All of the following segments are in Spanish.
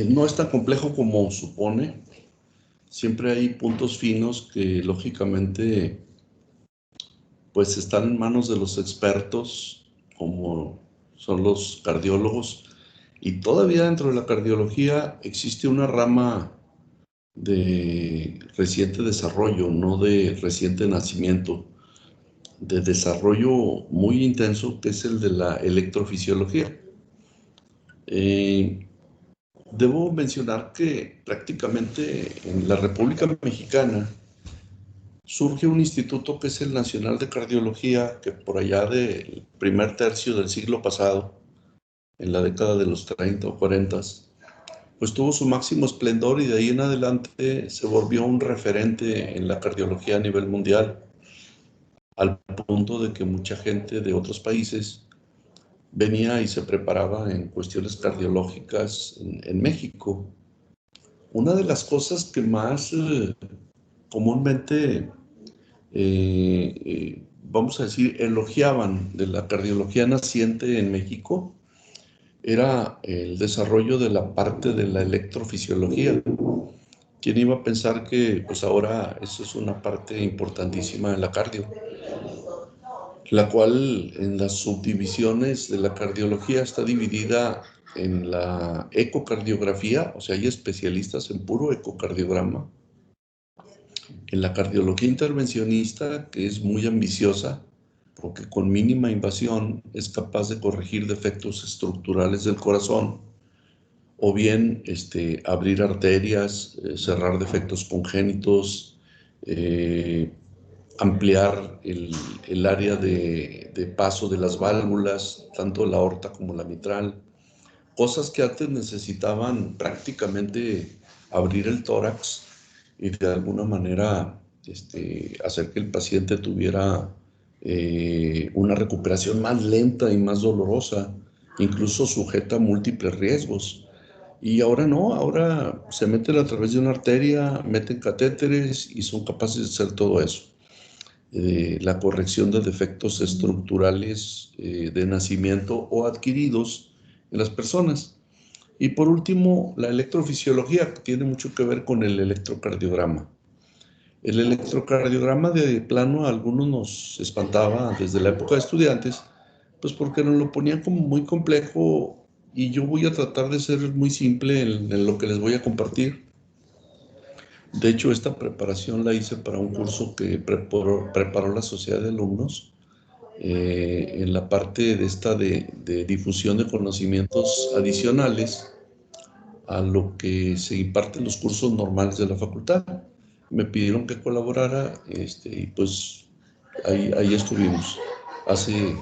no es tan complejo como supone. Siempre hay puntos finos que lógicamente pues están en manos de los expertos, como son los cardiólogos. Y todavía dentro de la cardiología existe una rama de reciente desarrollo, no de reciente nacimiento, de desarrollo muy intenso, que es el de la electrofisiología. Debo mencionar que prácticamente en la República Mexicana surge un instituto que es el Nacional de Cardiología, que por allá del primer tercio del siglo pasado, en la década de los 30 o 40, pues tuvo su máximo esplendor y de ahí en adelante se volvió un referente en la cardiología a nivel mundial, al punto de que mucha gente de otros países venía y se preparaba en cuestiones cardiológicas en México. Una de las cosas que más comúnmente, vamos a decir, elogiaban de la cardiología naciente en México era el desarrollo de la parte de la electrofisiología. ¿Quién iba a pensar que pues ahora eso es una parte importantísima de la cardio? La cual en las subdivisiones de la cardiología está dividida en la ecocardiografía, o sea, hay especialistas en puro ecocardiograma, en la cardiología intervencionista, que es muy ambiciosa, porque con mínima invasión es capaz de corregir defectos estructurales del corazón, o bien abrir arterias, cerrar defectos congénitos, ampliar el área de paso de las válvulas, tanto la aorta como la mitral, cosas que antes necesitaban prácticamente abrir el tórax y de alguna manera hacer que el paciente tuviera una recuperación más lenta y más dolorosa, incluso sujeta a múltiples riesgos. Y ahora no, ahora se meten a través de una arteria, meten catéteres y son capaces de hacer todo eso. La corrección de defectos estructurales de nacimiento o adquiridos en las personas. Y por último, la electrofisiología, que tiene mucho que ver con el electrocardiograma. El electrocardiograma de plano a algunos nos espantaba desde la época de estudiantes, pues porque nos lo ponían como muy complejo y yo voy a tratar de ser muy simple en lo que les voy a compartir. De hecho, esta preparación la hice para un curso que preparó la Sociedad de Alumnos en la parte de difusión de conocimientos adicionales a lo que se imparte en los cursos normales de la facultad. Me pidieron que colaborara y pues ahí estuvimos hace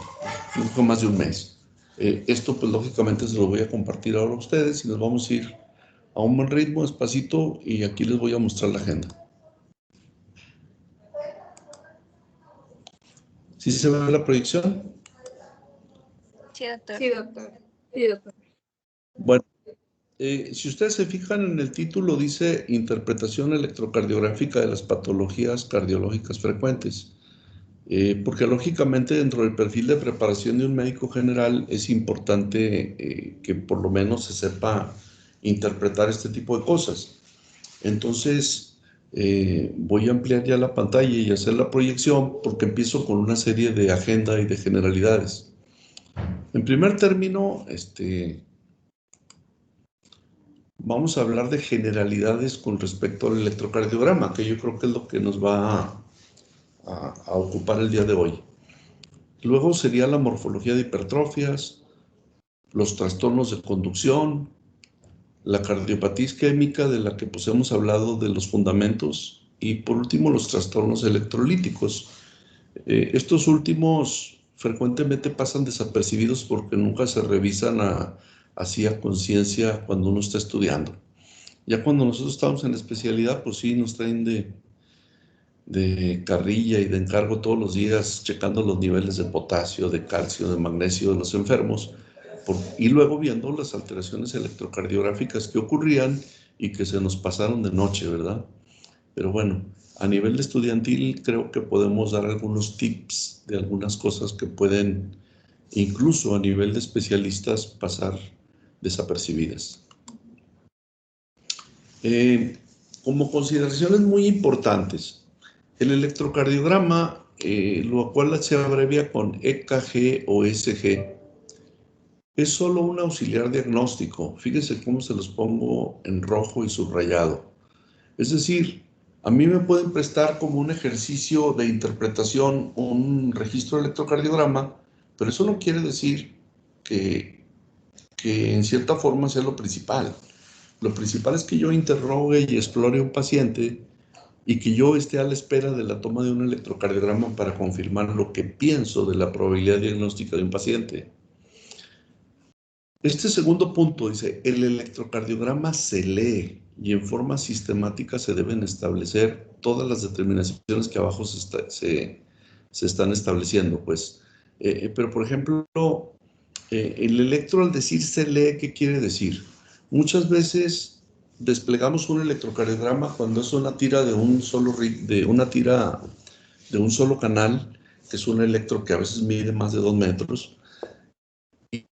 poco más de un mes. Esto pues lógicamente se lo voy a compartir ahora a ustedes y nos vamos a ir a un buen ritmo, despacito, y aquí les voy a mostrar la agenda. ¿Sí se ve la proyección? Sí, doctor. Sí, doctor. Sí, doctor. Bueno, si ustedes se fijan en el título, dice Interpretación electrocardiográfica de las patologías cardiológicas frecuentes. Porque lógicamente dentro del perfil de preparación de un médico general es importante que por lo menos se sepa interpretar este tipo de cosas. Entonces, voy a ampliar ya la pantalla y hacer la proyección porque empiezo con una serie de agenda y de generalidades. En primer término, vamos a hablar de generalidades con respecto al electrocardiograma, que yo creo que es lo que nos va a ocupar el día de hoy. Luego sería la morfología de hipertrofias, los trastornos de conducción, la cardiopatía isquémica de la que pues hemos hablado de los fundamentos y por último los trastornos electrolíticos. Estos últimos frecuentemente pasan desapercibidos porque nunca se revisan así a conciencia cuando uno está estudiando. Ya cuando nosotros estamos en la especialidad, pues sí, nos traen de carrilla y de encargo todos los días checando los niveles de potasio, de calcio, de magnesio de los enfermos y luego viendo las alteraciones electrocardiográficas que ocurrían y que se nos pasaron de noche, ¿verdad? Pero bueno, a nivel de estudiantil creo que podemos dar algunos tips de algunas cosas que pueden, incluso a nivel de especialistas, pasar desapercibidas. Como consideraciones muy importantes, el electrocardiograma, lo cual se abrevia con EKG o SG, es solo un auxiliar diagnóstico. Fíjense cómo se los pongo en rojo y subrayado. Es decir, a mí me pueden prestar como un ejercicio de interpretación un registro de electrocardiograma, pero eso no quiere decir que, que en cierta forma sea lo principal. Lo principal es que yo interrogue y explore a un paciente y que yo esté a la espera de la toma de un electrocardiograma para confirmar lo que pienso de la probabilidad diagnóstica de un paciente. Este segundo punto dice, el electrocardiograma se lee y en forma sistemática se deben establecer todas las determinaciones que abajo se están estableciendo, pues. Pero, por ejemplo, el electro al decir se lee, ¿qué quiere decir? Muchas veces desplegamos un electrocardiograma cuando es una tira de un solo, de una tira de un solo canal, que es un electro que a veces mide más de 2 metros,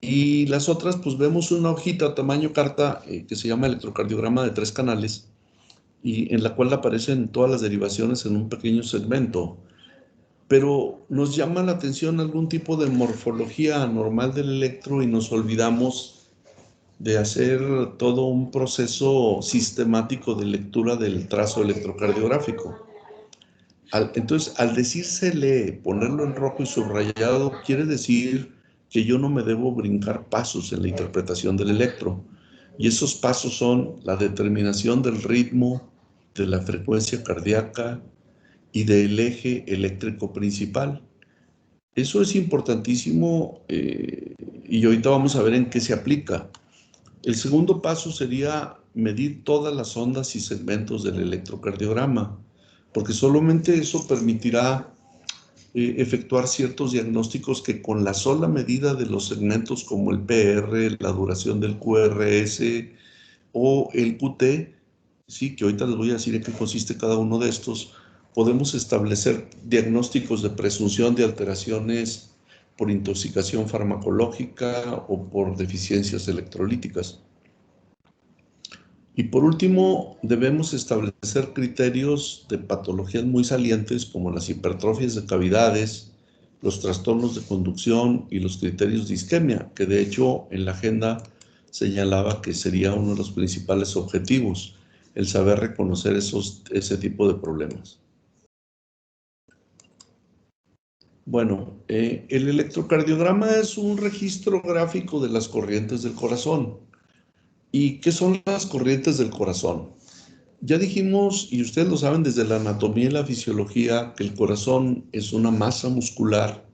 y las otras, pues vemos una hojita tamaño carta que se llama electrocardiograma de 3 canales y en la cual aparecen todas las derivaciones en un pequeño segmento. Pero nos llama la atención algún tipo de morfología anormal del electro y nos olvidamos de hacer todo un proceso sistemático de lectura del trazo electrocardiográfico. Entonces, al decir se lee, ponerlo en rojo y subrayado, quiere decir que yo no me debo brincar pasos en la interpretación del electro. Y esos pasos son la determinación del ritmo, de la frecuencia cardíaca y del eje eléctrico principal. Eso es importantísimo y ahorita vamos a ver en qué se aplica. El segundo paso sería medir todas las ondas y segmentos del electrocardiograma, porque solamente eso permitirá efectuar ciertos diagnósticos que con la sola medida de los segmentos como el PR, la duración del QRS o el QT, sí, que ahorita les voy a decir en qué consiste cada uno de estos, podemos establecer diagnósticos de presunción de alteraciones por intoxicación farmacológica o por deficiencias electrolíticas. Y por último, debemos establecer criterios de patologías muy salientes como las hipertrofias de cavidades, los trastornos de conducción y los criterios de isquemia, que de hecho en la agenda señalaba que sería uno de los principales objetivos, el saber reconocer ese tipo de problemas. Bueno, el electrocardiograma es un registro gráfico de las corrientes del corazón. ¿Y qué son las corrientes del corazón? Ya dijimos, y ustedes lo saben desde la anatomía y la fisiología, que el corazón es una masa muscular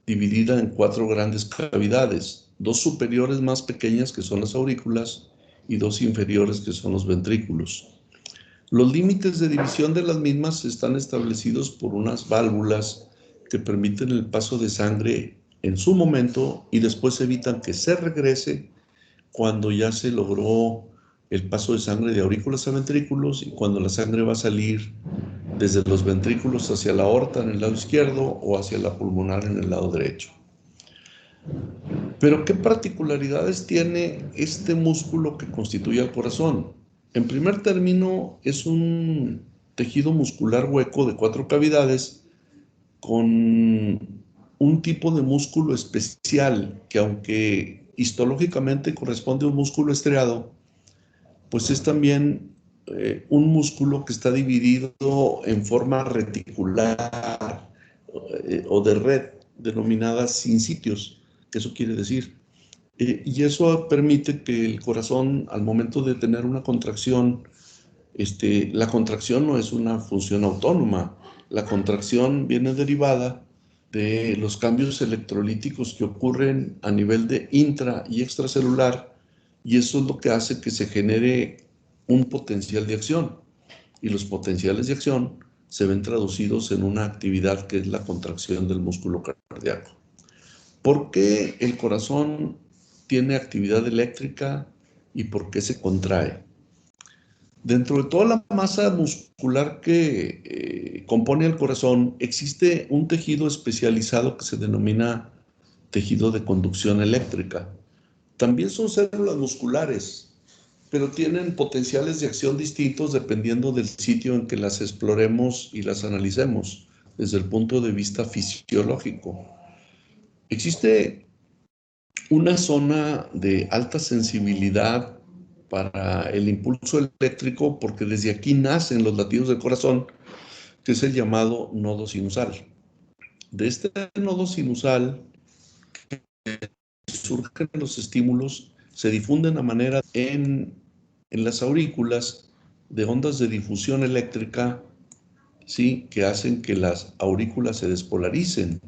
dividida en 4 grandes cavidades, 2 superiores más pequeñas que son las aurículas y 2 inferiores que son los ventrículos. Los límites de división de las mismas están establecidos por unas válvulas que permiten el paso de sangre en su momento y después evitan que se regrese cuando ya se logró el paso de sangre de aurículas a ventrículos y cuando la sangre va a salir desde los ventrículos hacia la aorta en el lado izquierdo o hacia la pulmonar en el lado derecho. Pero ¿qué particularidades tiene este músculo que constituye el corazón? En primer término, es un tejido muscular hueco de 4 cavidades con un tipo de músculo especial que, aunque histológicamente corresponde a un músculo estriado, pues es también un músculo que está dividido en forma reticular o de red, denominada sincitios, que eso quiere decir. Y eso permite que el corazón, al momento de tener una contracción, la contracción no es una función autónoma, la contracción viene derivada de los cambios electrolíticos que ocurren a nivel de intra y extracelular, y eso es lo que hace que se genere un potencial de acción, y los potenciales de acción se ven traducidos en una actividad que es la contracción del músculo cardíaco. ¿Por qué el corazón tiene actividad eléctrica y por qué se contrae? Dentro de toda la masa muscular que compone el corazón, existe un tejido especializado que se denomina tejido de conducción eléctrica. También son células musculares, pero tienen potenciales de acción distintos dependiendo del sitio en que las exploremos y las analicemos desde el punto de vista fisiológico. Existe una zona de alta sensibilidad para el impulso eléctrico porque desde aquí nacen los latidos del corazón, que es el llamado nodo sinusal. De este nodo sinusal surgen los estímulos, se difunden a manera en las aurículas de ondas de difusión eléctrica, ¿sí? Que hacen que las aurículas se despolaricen.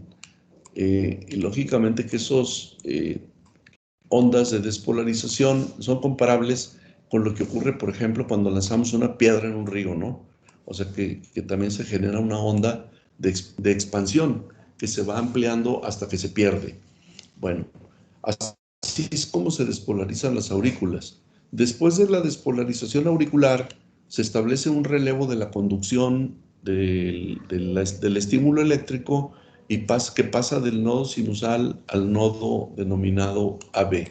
Y lógicamente que esos ondas de despolarización son comparables con lo que ocurre, por ejemplo, cuando lanzamos una piedra en un río, ¿no? O sea que también se genera una onda de expansión que se va ampliando hasta que se pierde. Bueno, así es como se despolarizan las aurículas. Después de la despolarización auricular, se establece un relevo de la conducción del estímulo eléctrico y que pasa del nodo sinusal al nodo denominado AB.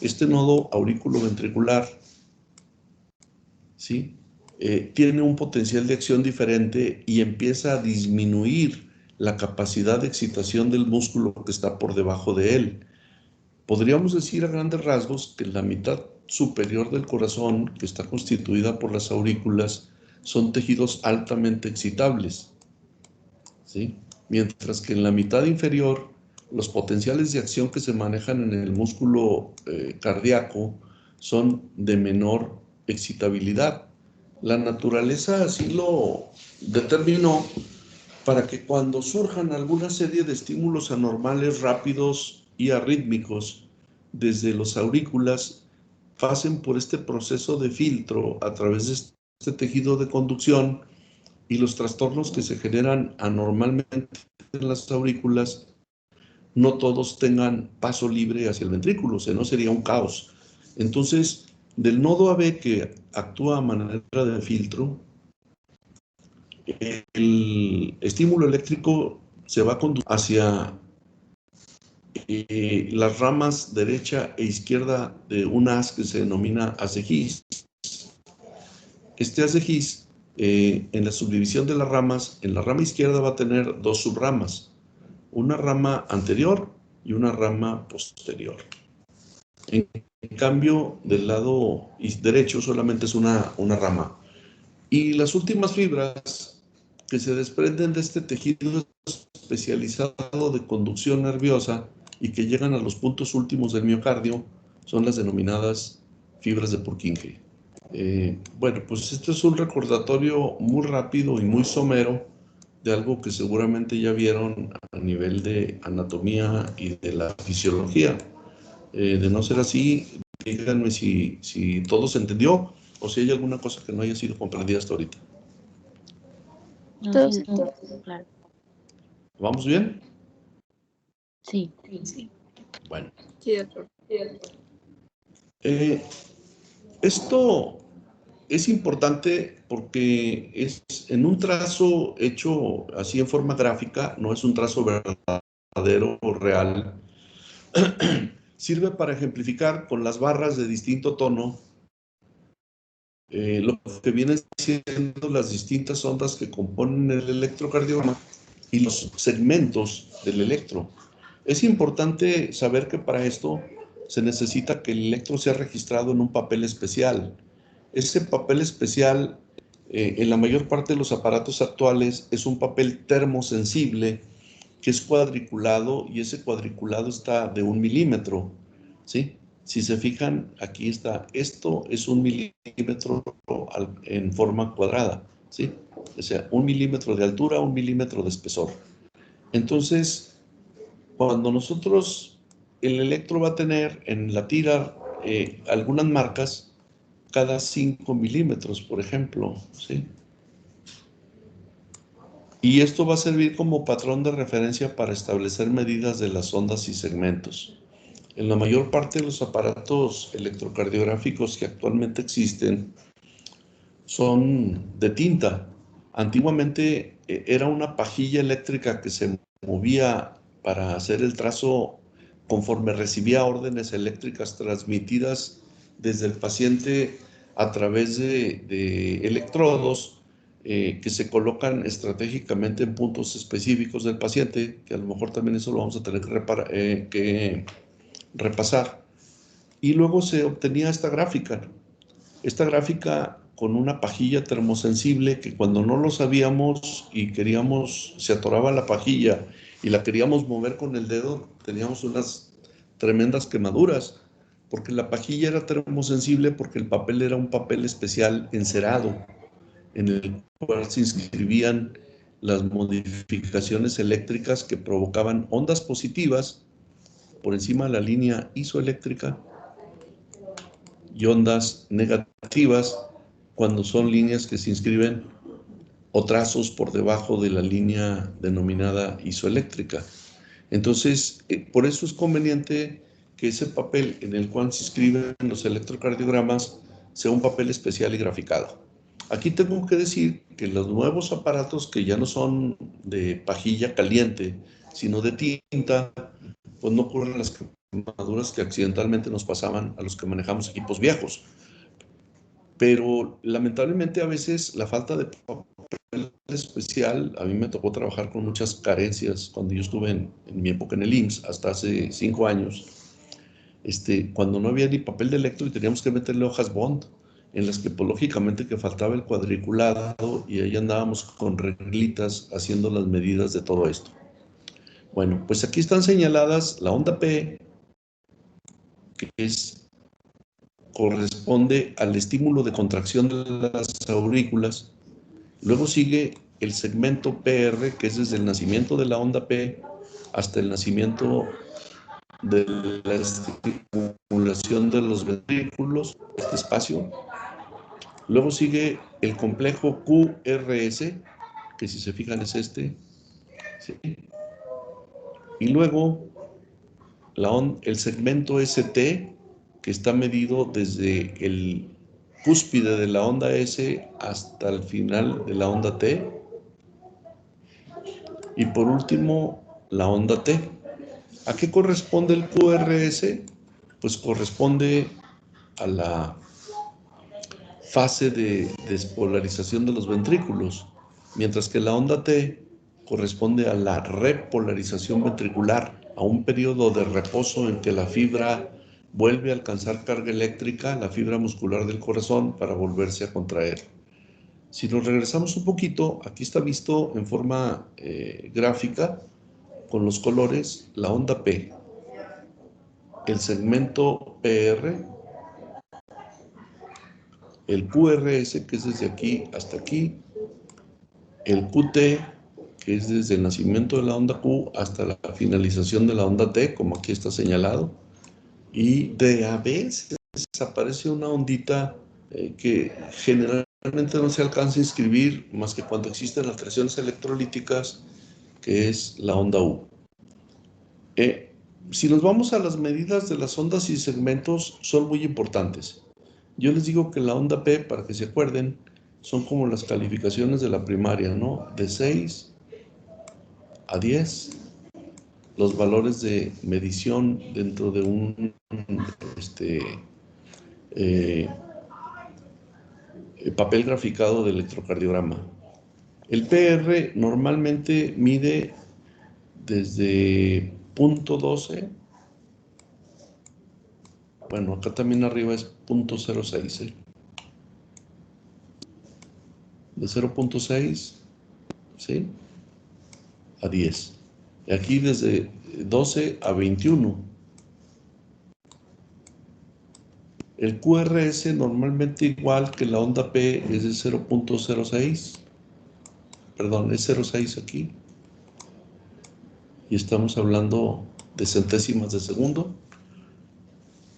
Este nodo auriculoventricular, ¿sí? Tiene un potencial de acción diferente y empieza a disminuir la capacidad de excitación del músculo que está por debajo de él. Podríamos decir a grandes rasgos que la mitad superior del corazón, que está constituida por las aurículas, son tejidos altamente excitables, ¿sí? Mientras que en la mitad inferior, los potenciales de acción que se manejan en el músculo cardíaco son de menor excitabilidad. La naturaleza así lo determinó para que cuando surjan alguna serie de estímulos anormales rápidos y arrítmicos desde los aurículas, pasen por este proceso de filtro a través de este tejido de conducción y los trastornos que se generan anormalmente en las aurículas no todos tengan paso libre hacia el ventrículo, o sea, no sería un caos. Entonces, del nodo AB que actúa a manera de filtro, el estímulo eléctrico se va a conducir hacia las ramas derecha e izquierda de un haz que se denomina haz de His. Este haz de His, en la subdivisión de las ramas, en la rama izquierda va a tener dos subramas, una rama anterior y una rama posterior. En cambio, del lado derecho solamente es una rama. Y las últimas fibras que se desprenden de este tejido especializado de conducción nerviosa y que llegan a los puntos últimos del miocardio son las denominadas fibras de Purkinje. Bueno, pues esto es un recordatorio muy rápido y muy somero de algo que seguramente ya vieron a nivel de anatomía y de la fisiología. De no ser así, díganme si todo se entendió o si hay alguna cosa que no haya sido comprendida hasta ahorita. No, Todo sí, se- claro. ¿Vamos bien? Sí. Sí. Bueno. Sí, doctor. Esto es importante porque es en un trazo hecho así en forma gráfica, no es un trazo verdadero o real. Sirve para ejemplificar con las barras de distinto tono lo que vienen siendo las distintas ondas que componen el electrocardiograma y los segmentos del electro. Es importante saber que para esto se necesita que el electro sea registrado en un papel especial. Ese papel especial, en la mayor parte de los aparatos actuales, es un papel termosensible que es cuadriculado y ese cuadriculado está de 1 milímetro, ¿sí? Si se fijan, aquí está, esto es 1 milímetro en forma cuadrada, ¿sí? O sea, 1 milímetro de altura, 1 milímetro de espesor. Entonces, cuando nosotros, el electro va a tener en la tira algunas marcas cada 5 milímetros, por ejemplo, ¿sí? Y esto va a servir como patrón de referencia para establecer medidas de las ondas y segmentos. En la mayor parte de los aparatos electrocardiográficos que actualmente existen son de tinta. Antiguamente era una pajilla eléctrica que se movía para hacer el trazo conforme recibía órdenes eléctricas transmitidas desde el paciente a través de electrodos que se colocan estratégicamente en puntos específicos del paciente, que a lo mejor también eso lo vamos a tener que repasar. Y luego se obtenía esta gráfica con una pajilla termosensible que cuando no lo sabíamos y queríamos, se atoraba la pajilla y la queríamos mover con el dedo, teníamos unas tremendas quemaduras, porque la pajilla era termosensible, porque el papel era un papel especial encerado, en el cual se inscribían las modificaciones eléctricas que provocaban ondas positivas por encima de la línea isoeléctrica y ondas negativas cuando son líneas que se inscriben o trazos por debajo de la línea denominada isoeléctrica. Entonces, por eso es conveniente que ese papel en el cual se inscriben los electrocardiogramas sea un papel especial y graficado. Aquí tengo que decir que los nuevos aparatos que ya no son de pajilla caliente, sino de tinta, pues no ocurren las quemaduras que accidentalmente nos pasaban a los que manejamos equipos viejos. Pero lamentablemente a veces la falta de papel especial, a mí me tocó trabajar con muchas carencias cuando yo estuve en mi época en el IMSS, hasta hace 5 años, cuando no había ni papel de electro y teníamos que meterle hojas Bond, en las que pues, lógicamente que faltaba el cuadriculado y ahí andábamos con reglitas haciendo las medidas de todo esto. Bueno, pues aquí están señaladas la onda P, que corresponde al estímulo de contracción de las aurículas. Luego sigue el segmento PR, que es desde el nacimiento de la onda P hasta el nacimiento de la estimulación de los ventrículos, este espacio. Luego sigue el complejo QRS, que si se fijan es este. ¿Sí? Y luego el segmento ST, que está medido desde el cúspide de la onda S hasta el final de la onda T. Y por último, la onda T. ¿A qué corresponde el QRS? Pues corresponde a la fase de despolarización de los ventrículos, mientras que la onda T corresponde a la repolarización ventricular, a un periodo de reposo en que la fibra vuelve a alcanzar carga eléctrica, la fibra muscular del corazón, para volverse a contraer. Si nos regresamos un poquito, aquí está visto en forma gráfica, con los colores, la onda P, el segmento PR, el QRS, que es desde aquí hasta aquí, el QT, que es desde el nacimiento de la onda Q hasta la finalización de la onda T, como aquí está señalado, y de a veces aparece una ondita que generalmente no se alcanza a inscribir más que cuando existen alteraciones electrolíticas, que es la onda U. Si nos vamos a las medidas de las ondas y segmentos, son muy importantes. Yo les digo que la onda P, para que se acuerden, son como las calificaciones de la primaria, ¿no? De 6 a 10, los valores de medición dentro de un papel graficado de electrocardiograma. El PR normalmente mide desde punto 12, bueno, acá también arriba es punto 0.6, de 0.6, ¿sí?, a 10. Y aquí desde 12 a 21. El QRS normalmente igual que la onda P es de 0.06, perdón, es 0.6 aquí. Y estamos hablando de centésimas de segundo.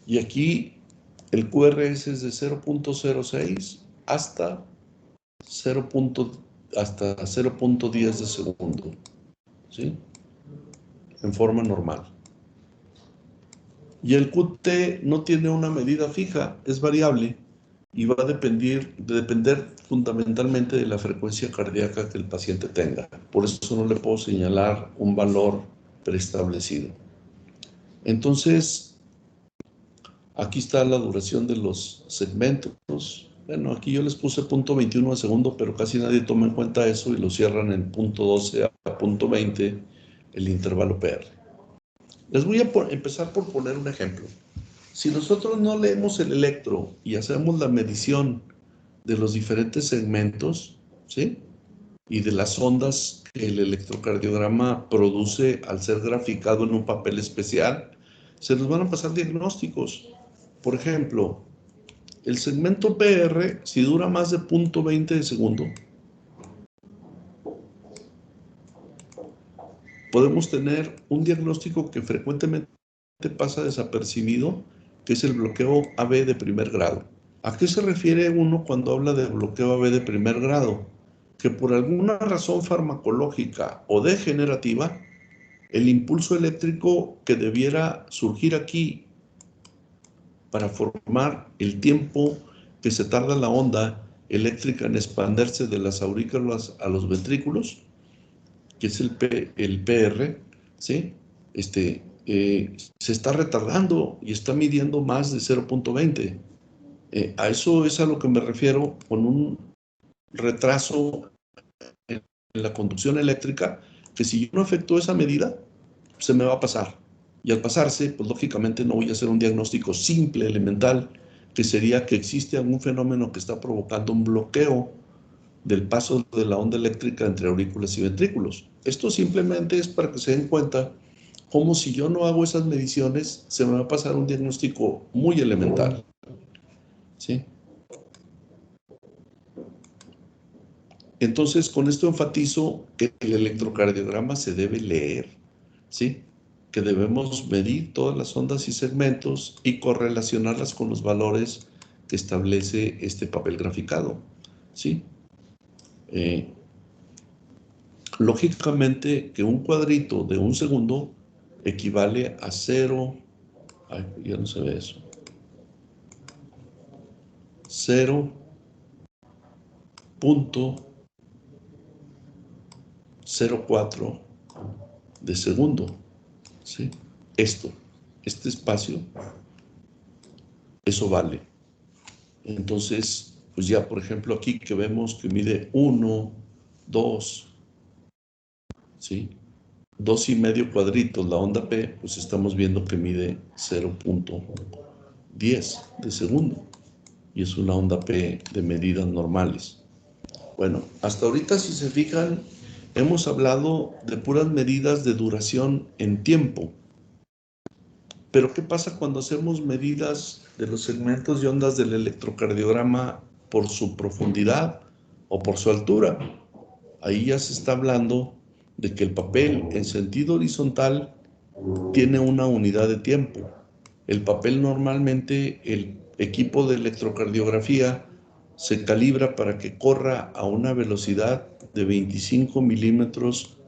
Y aquí el QRS es de 0.06 hasta 0.10 de segundo, ¿sí?, en forma normal. Y el QT no tiene una medida fija, es variable y va a depender fundamentalmente de la frecuencia cardíaca que el paciente tenga. Por eso no le puedo señalar un valor preestablecido. Entonces, Aquí está la duración de los segmentos. Bueno, aquí yo les puse punto 21 de segundo, pero casi nadie toma en cuenta eso y lo cierran en punto 12 a punto 20 el intervalo PR. Les voy a empezar por poner un ejemplo. Si nosotros no leemos el electro y hacemos la medición de los diferentes segmentos, ¿sí?, y de las ondas que el electrocardiograma produce al ser graficado en un papel especial, se nos van a pasar diagnósticos. Por ejemplo, el segmento PR, si dura más de punto 20 de segundo, podemos tener un diagnóstico que frecuentemente pasa desapercibido, que es el bloqueo AB de primer grado. ¿A qué se refiere uno cuando habla de bloqueo AB de primer grado? Que por alguna razón farmacológica o degenerativa, el impulso eléctrico que debiera surgir aquí para formar el tiempo que se tarda la onda eléctrica en expandirse de las aurículas a los ventrículos, que es el PR, ¿sí?, se está retardando y está midiendo más de 0.20. A eso es a lo que me refiero con un retraso en la conducción eléctrica, que si yo no efectúo esa medida, se me va a pasar. Y al pasarse, pues lógicamente no voy a hacer un diagnóstico simple, elemental, que sería que existe algún fenómeno que está provocando un bloqueo del paso de la onda eléctrica entre aurículas y ventrículos. Esto simplemente es para que se den cuenta cómo si yo no hago esas mediciones, se me va a pasar un diagnóstico muy elemental, ¿sí? Entonces, con esto enfatizo que el electrocardiograma se debe leer, ¿sí?, que debemos medir todas las ondas y segmentos y correlacionarlas con los valores que establece este papel graficado, ¿sí? Lógicamente que un cuadrito de un segundo equivale a 0, ay, ya no se ve eso, 0.04 de segundo, ¿sí? Este espacio, eso vale. Entonces, pues ya, por ejemplo, aquí que vemos que mide 1, 2, ¿sí?, 2,5 cuadritos la onda P, pues estamos viendo que mide 0.10 de segundo. Y es una onda P de medidas normales. Bueno, hasta ahorita, si se fijan, hemos hablado de puras medidas de duración en tiempo. Pero ¿qué pasa cuando hacemos medidas de los segmentos y ondas del electrocardiograma por su profundidad o por su altura? Ahí ya se está hablando de que el papel en sentido horizontal tiene una unidad de tiempo. El papel normalmente, el equipo de electrocardiografía se calibra para que corra a una velocidad de 25 milímetros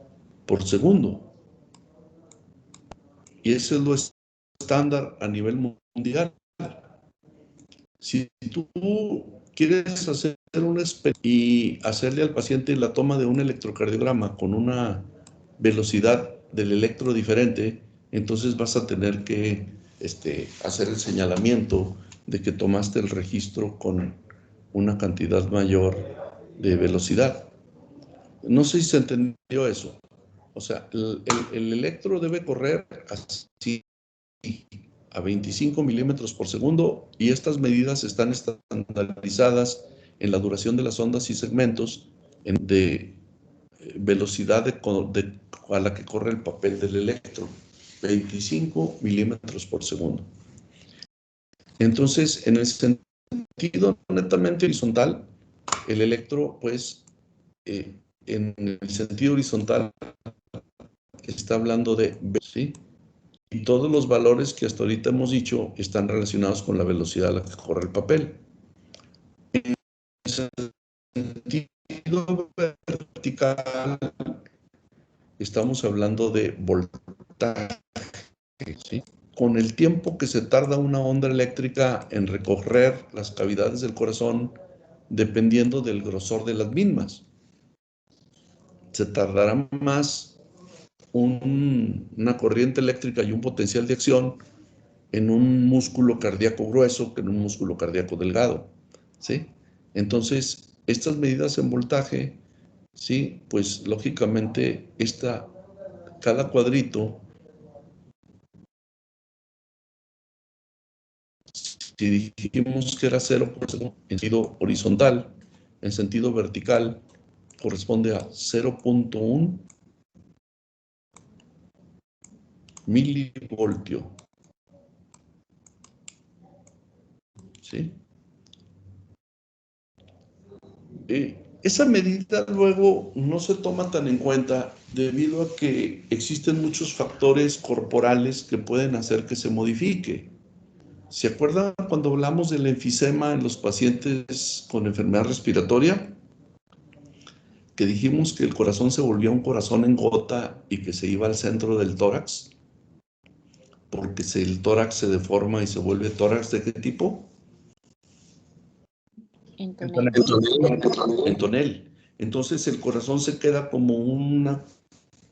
por segundo. Y eso es lo estándar a nivel mundial. Si tú quieres hacer un experimento y hacerle al paciente la toma de un electrocardiograma con una velocidad del electro diferente, entonces vas a tener que hacer el señalamiento de que tomaste el registro con una cantidad mayor de velocidad. No sé si se entendió eso. O sea, el electro debe correr así a 25 milímetros por segundo, y estas medidas están estandarizadas en la duración de las ondas y segmentos de velocidad a la que corre el papel del electro, 25 milímetros por segundo. Entonces, en el sentido netamente horizontal, el electro, pues, en el sentido horizontal está hablando de, ¿sí?, y todos los valores que hasta ahorita hemos dicho están relacionados con la velocidad a la que corre el papel. En sentido vertical, estamos hablando de voltaje, ¿sí?, con el tiempo que se tarda una onda eléctrica en recorrer las cavidades del corazón, dependiendo del grosor de las mismas. Se tardará más una corriente eléctrica y un potencial de acción en un músculo cardíaco grueso que en un músculo cardíaco delgado, ¿sí? Entonces, estas medidas en voltaje, ¿sí? Pues lógicamente cada cuadrito, si dijimos que era 0% en sentido horizontal, en sentido vertical, corresponde a 0.1 milivoltio, ¿sí? Esa medida luego no se toma tan en cuenta debido a que existen muchos factores corporales que pueden hacer que se modifique. ¿Se acuerdan cuando hablamos del enfisema en los pacientes con enfermedad respiratoria? Que dijimos que el corazón se volvía un corazón en gota y que se iba al centro del tórax, porque el tórax se deforma y se vuelve tórax ¿de qué tipo? En tonel. En tonel. Entonces el corazón se queda como una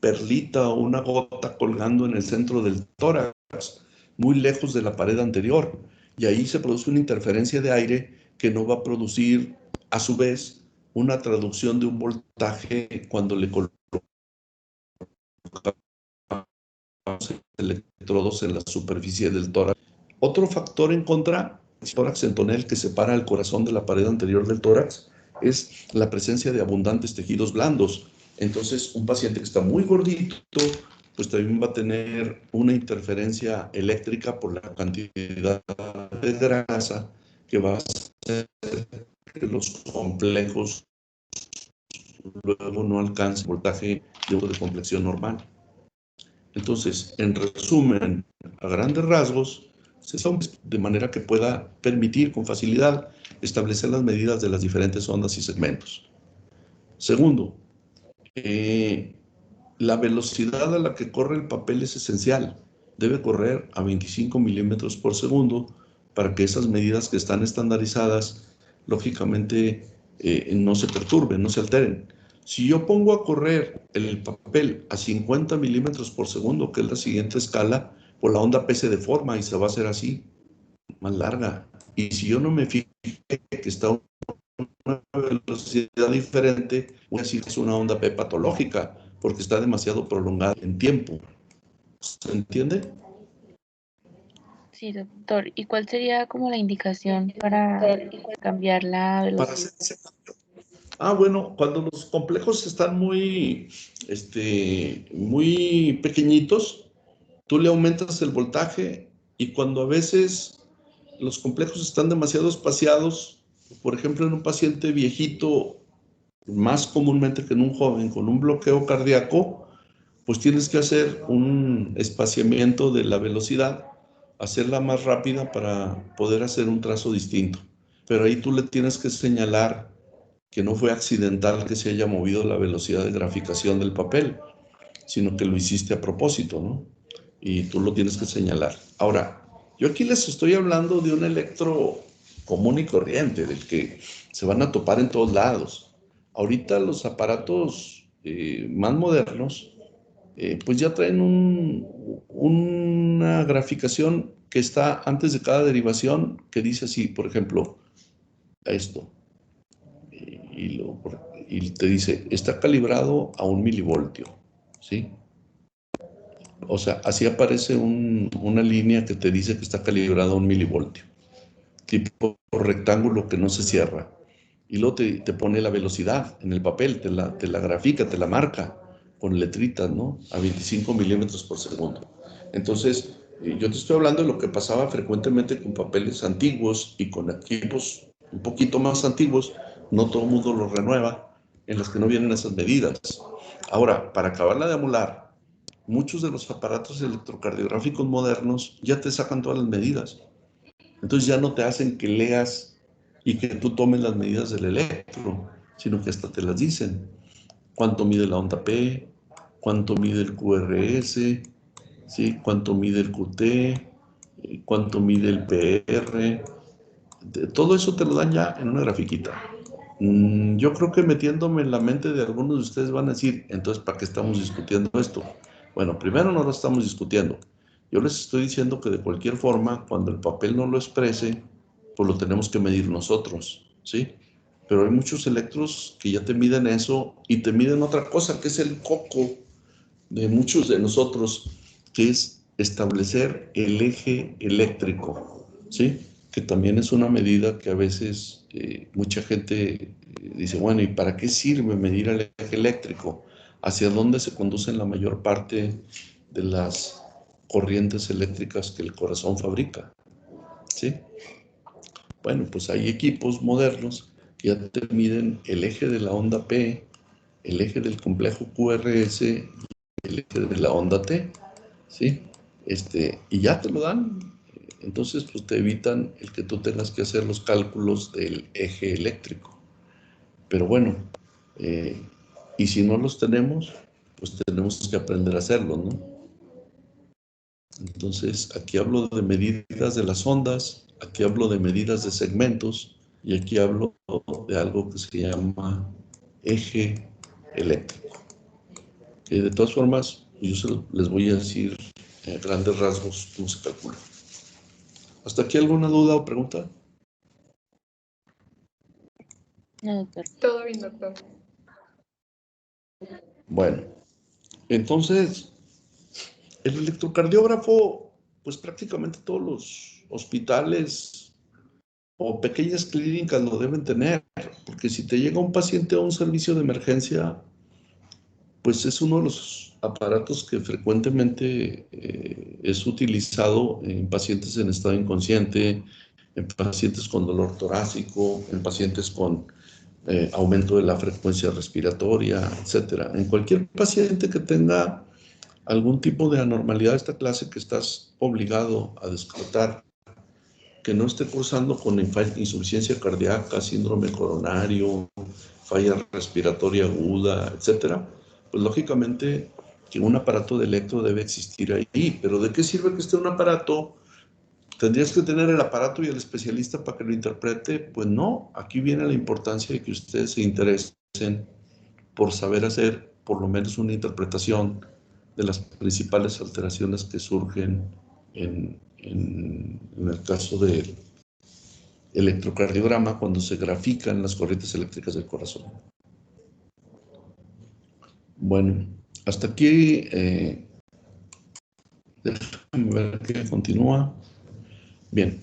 perlita o una gota colgando en el centro del tórax, muy lejos de la pared anterior. Y ahí se produce una interferencia de aire que no va a producir, a su vez, una traducción de un voltaje cuando le colocamos electrodos en la superficie del tórax. Otro factor en contra del tórax en tonel que separa el corazón de la pared anterior del tórax es la presencia de abundantes tejidos blandos. Entonces, un paciente que está muy gordito, pues también va a tener una interferencia eléctrica por la cantidad de grasa que va a hacer que los complejos luego no alcancen el voltaje de complexión normal. Entonces, en resumen, a grandes rasgos, se son de manera que pueda permitir con facilidad establecer las medidas de las diferentes ondas y segmentos. Segundo, la velocidad a la que corre el papel es esencial. Debe correr a 25 milímetros por segundo para que esas medidas que están estandarizadas, lógicamente, no se perturben, no se alteren. Si yo pongo a correr el papel a 50 milímetros por segundo, que es la siguiente escala, pues la onda P se deforma y se va a hacer así, más larga. Y si yo no me fijo que está a una velocidad diferente, voy a decir que es una onda P patológica, porque está demasiado prolongada en tiempo. ¿Se entiende? Sí, doctor. ¿Y cuál sería como la indicación para cambiar la Para velocidad? bueno, cuando los complejos están muy pequeñitos, tú le aumentas el voltaje y cuando a veces los complejos están demasiado espaciados, por ejemplo, en un paciente viejito, más comúnmente que en un joven con un bloqueo cardíaco, pues tienes que hacer un espaciamiento de la velocidad, hacerla más rápida para poder hacer un trazo distinto. Pero ahí tú le tienes que señalar que no fue accidental que se haya movido la velocidad de graficación del papel, sino que lo hiciste a propósito, ¿no? Y tú lo tienes que señalar. Ahora, yo aquí les estoy hablando de un electro común y corriente, del que se van a topar en todos lados. Ahorita los aparatos más modernos, pues ya traen una graficación que está antes de cada derivación, que dice así, por ejemplo, esto, y, y te dice, está calibrado a 1 milivoltio, ¿sí? O sea, así aparece una línea que te dice que está calibrado a 1 milivoltio, tipo rectángulo que no se cierra. Y luego te pone la velocidad en el papel, te la grafica, te la marca con letritas, ¿no? A 25 milímetros por segundo. Entonces, yo te estoy hablando de lo que pasaba frecuentemente con papeles antiguos y con equipos un poquito más antiguos, no todo el mundo los renueva, en los que no vienen esas medidas. Ahora, para acabarla de amolar, muchos de los aparatos electrocardiográficos modernos ya te sacan todas las medidas. Entonces ya no te hacen que leas y que tú tomes las medidas del electro, sino que hasta te las dicen. Cuánto mide la onda P, cuánto mide el QRS, ¿sí? Cuánto mide el QT, cuánto mide el PR. Todo eso te lo dan ya en una grafiquita. Yo creo que metiéndome en la mente de algunos de ustedes van a decir, entonces, ¿para qué estamos discutiendo esto? Bueno, primero no lo estamos discutiendo. Yo les estoy diciendo que de cualquier forma, cuando el papel no lo exprese, pues lo tenemos que medir nosotros, ¿sí? Pero hay muchos electros que ya te miden eso y te miden otra cosa, que es el coco de muchos de nosotros, que es establecer el eje eléctrico, ¿sí? Que también es una medida que a veces mucha gente dice, bueno, ¿y para qué sirve medir el eje eléctrico? ¿Hacia dónde se conducen la mayor parte de las corrientes eléctricas que el corazón fabrica? ¿Sí? Bueno, pues hay equipos modernos que ya te miden el eje de la onda P, el eje del complejo QRS, el eje de la onda T, ¿sí? Y ya te lo dan. Entonces, pues te evitan el que tú tengas que hacer los cálculos del eje eléctrico. Pero bueno, eh, y si no los tenemos, pues tenemos que aprender a hacerlo, ¿no? Entonces, aquí hablo de medidas de las ondas, aquí hablo de medidas de segmentos y aquí hablo de algo que se llama eje eléctrico. Que de todas formas, les voy a decir a grandes rasgos cómo se calcula. ¿Hasta aquí alguna duda o pregunta? No, doctor. Todo bien, doctor. Bueno, entonces, el electrocardiógrafo, pues prácticamente todos los hospitales o pequeñas clínicas lo deben tener, porque si te llega un paciente a un servicio de emergencia, pues es uno de los aparatos que frecuentemente es utilizado en pacientes en estado inconsciente, en pacientes con dolor torácico, en pacientes con aumento de la frecuencia respiratoria, etcétera. En cualquier paciente que tenga algún tipo de anormalidad de esta clase que estás obligado a descartar, que no esté cursando con insuficiencia cardíaca, síndrome coronario, falla respiratoria aguda, etcétera, pues lógicamente que un aparato de electro debe existir ahí. Pero ¿de qué sirve que esté un aparato? ¿Tendrías que tener el aparato y el especialista para que lo interprete? Pues no, aquí viene la importancia de que ustedes se interesen por saber hacer por lo menos una interpretación de las principales alteraciones que surgen en el caso del electrocardiograma cuando se grafican las corrientes eléctricas del corazón. Bueno, hasta aquí, déjame ver qué continúa. Bien,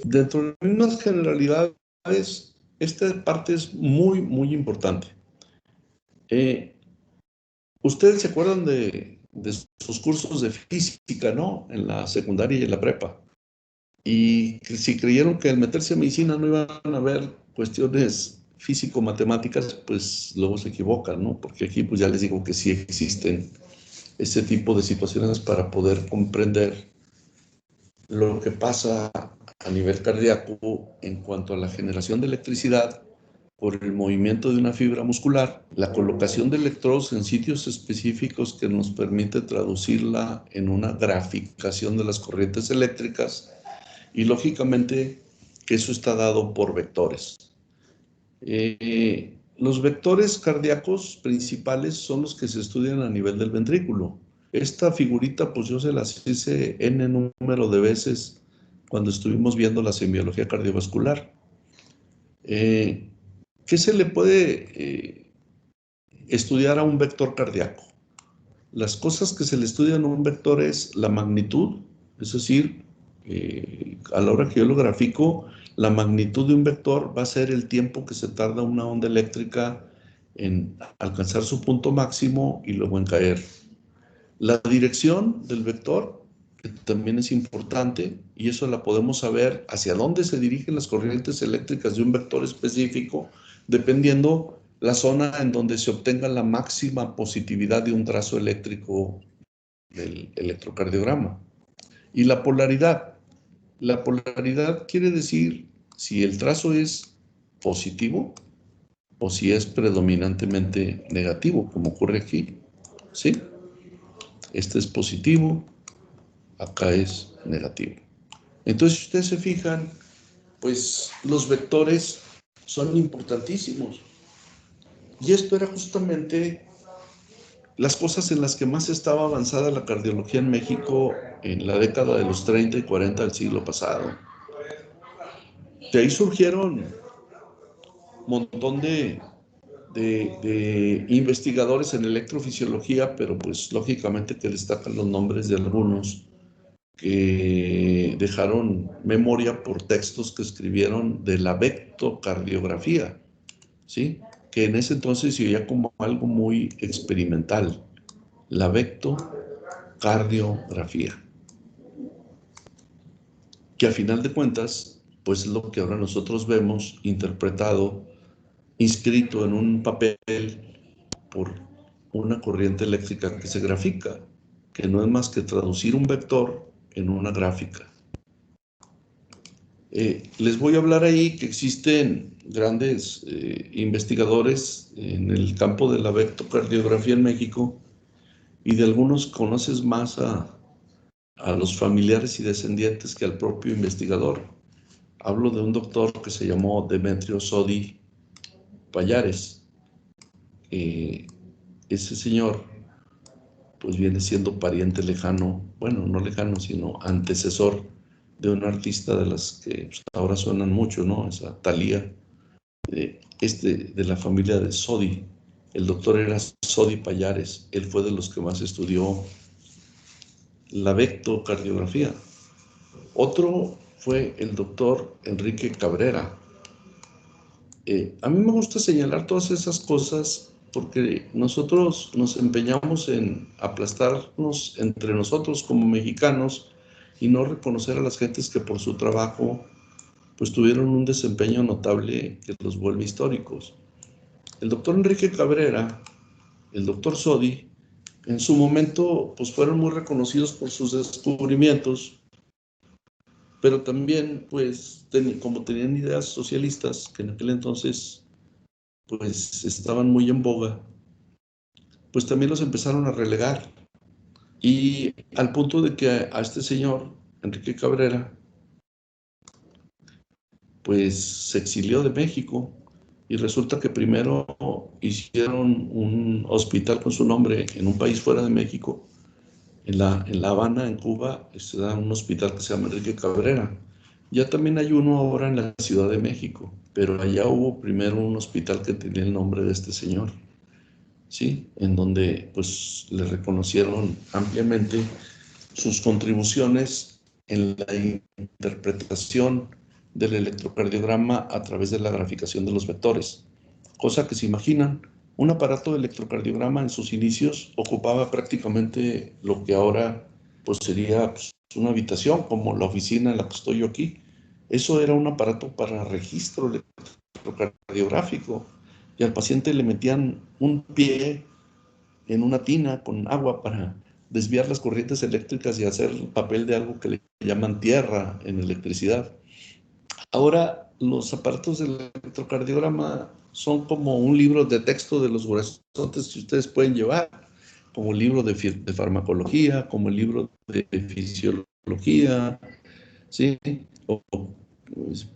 dentro de las mismas generalidades, esta parte es muy, muy importante. Ustedes se acuerdan de sus cursos de física, ¿no? En la secundaria y en la prepa. Y si creyeron que al meterse en medicina no iban a ver cuestiones físico-matemáticas, pues luego se equivocan, ¿no? Porque aquí pues ya les digo que sí existen ese tipo de situaciones para poder comprender lo que pasa a nivel cardíaco en cuanto a la generación de electricidad por el movimiento de una fibra muscular, la colocación de electrodos en sitios específicos que nos permite traducirla en una graficación de las corrientes eléctricas y lógicamente que eso está dado por vectores. Los vectores cardíacos principales son los que se estudian a nivel del ventrículo. Esta figurita pues yo se las hice n número de veces cuando estuvimos viendo la semiología cardiovascular. ¿Qué se le puede estudiar a un vector cardíaco? Las cosas que se le estudian a un vector es la magnitud, es decir, a la hora que yo lo grafico, la magnitud de un vector va a ser el tiempo que se tarda una onda eléctrica en alcanzar su punto máximo y luego en caer. La dirección del vector, que también es importante, y eso la podemos saber hacia dónde se dirigen las corrientes eléctricas de un vector específico, dependiendo la zona en donde se obtenga la máxima positividad de un trazo eléctrico del electrocardiograma. Y la polaridad. La polaridad quiere decir si el trazo es positivo o si es predominantemente negativo, como ocurre aquí. ¿Sí? Este es positivo, acá es negativo. Entonces, si ustedes se fijan, pues los vectores son importantísimos. Y esto era justamente las cosas en las que más estaba avanzada la cardiología en México en la década de los 30 y 40 del siglo pasado. De ahí surgieron un montón de investigadores en electrofisiología, pero pues lógicamente que destacan los nombres de algunos que dejaron memoria por textos que escribieron de la vectocardiografía, ¿sí? Que en ese entonces se veía como algo muy experimental, la vectocardiografía, que a final de cuentas, pues es lo que ahora nosotros vemos interpretado, inscrito en un papel por una corriente eléctrica que se grafica, que no es más que traducir un vector en una gráfica. Les voy a hablar ahí que existen grandes investigadores en el campo de la vectocardiografía en México, y de algunos conoces más a los familiares y descendientes que al propio investigador. Hablo de un doctor que se llamó Demetrio Sodi Pallares. Ese señor pues viene siendo pariente lejano, bueno, no lejano, sino antecesor de una artista de las que pues, ahora suenan mucho, ¿no? Esa Thalía, de la familia de Sodi. El doctor era Sodi Pallares, él fue de los que más estudió la vectocardiografía. Otro fue el doctor Enrique Cabrera. A mí me gusta señalar todas esas cosas porque nosotros nos empeñamos en aplastarnos entre nosotros como mexicanos y no reconocer a las gentes que por su trabajo pues tuvieron un desempeño notable que los vuelve históricos. El doctor Enrique Cabrera, el doctor Sodi, en su momento pues fueron muy reconocidos por sus descubrimientos, pero también pues como tenían ideas socialistas que en aquel entonces pues estaban muy en boga, pues también los empezaron a relegar. Y al punto de que a este señor, Enrique Cabrera, pues se exilió de México y resulta que primero hicieron un hospital con su nombre en un país fuera de México. En La Habana, en Cuba, se da un hospital que se llama Enrique Cabrera. Ya también hay uno ahora en la Ciudad de México, pero allá hubo primero un hospital que tenía el nombre de este señor, ¿sí? En donde pues le reconocieron ampliamente sus contribuciones en la interpretación del electrocardiograma a través de la graficación de los vectores. Cosa que se imaginan, un aparato de electrocardiograma en sus inicios ocupaba prácticamente lo que ahora pues sería pues, una habitación, como la oficina en la que estoy yo aquí. Eso era un aparato para registro electrocardiográfico, y al paciente le metían un pie en una tina con agua para desviar las corrientes eléctricas y hacer el papel de algo que le llaman tierra en electricidad. Ahora los aparatos del electrocardiograma son como un libro de texto de los gruesotes que ustedes pueden llevar, como el libro de farmacología, como el libro de fisiología, ¿sí? Pues,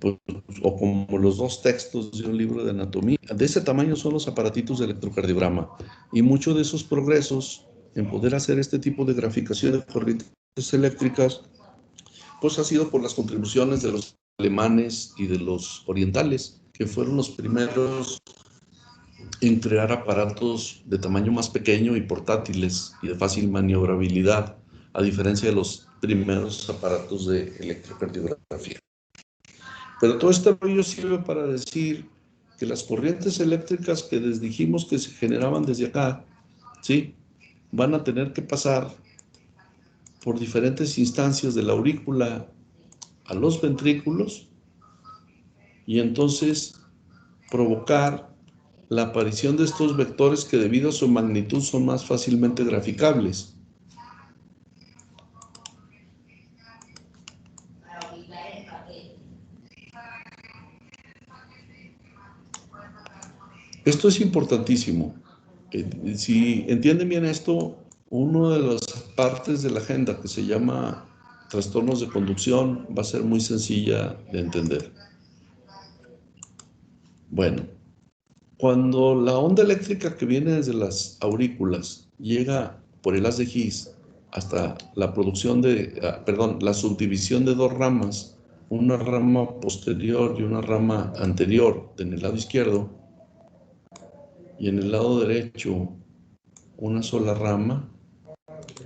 o como los dos textos de un libro de anatomía. De ese tamaño son los aparatitos de electrocardiograma. Y muchos de esos progresos en poder hacer este tipo de graficación de corrientes eléctricas, pues ha sido por las contribuciones de los alemanes y de los orientales, que fueron los primeros en crear aparatos de tamaño más pequeño y portátiles y de fácil maniobrabilidad, a diferencia de los primeros aparatos de electrocardiografía. Pero todo este rollo sirve para decir que las corrientes eléctricas que les dijimos que se generaban desde acá, ¿sí? Van a tener que pasar por diferentes instancias de la aurícula a los ventrículos y entonces provocar la aparición de estos vectores que debido a su magnitud son más fácilmente graficables. Esto es importantísimo. Si entienden bien esto, una de las partes de la agenda que se llama trastornos de conducción va a ser muy sencilla de entender. Bueno, cuando la onda eléctrica que viene desde las aurículas llega por el haz de Higgs hasta la producción la subdivisión de dos ramas, una rama posterior y una rama anterior en el lado izquierdo, y en el lado derecho una sola rama,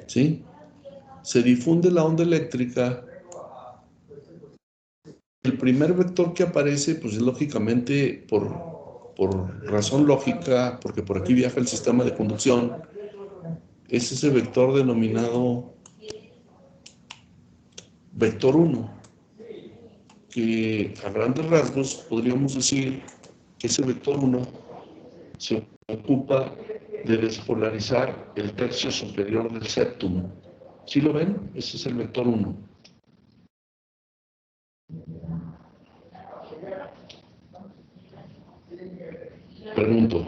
¿sí? Se difunde la onda eléctrica. El primer vector que aparece, pues es lógicamente por razón lógica, porque por aquí viaja el sistema de conducción, es ese vector denominado vector 1, que a grandes rasgos podríamos decir que ese vector 1 se ocupa de despolarizar el tercio superior del septum. ¿Sí lo ven? Ese es el vector 1. Pregunto.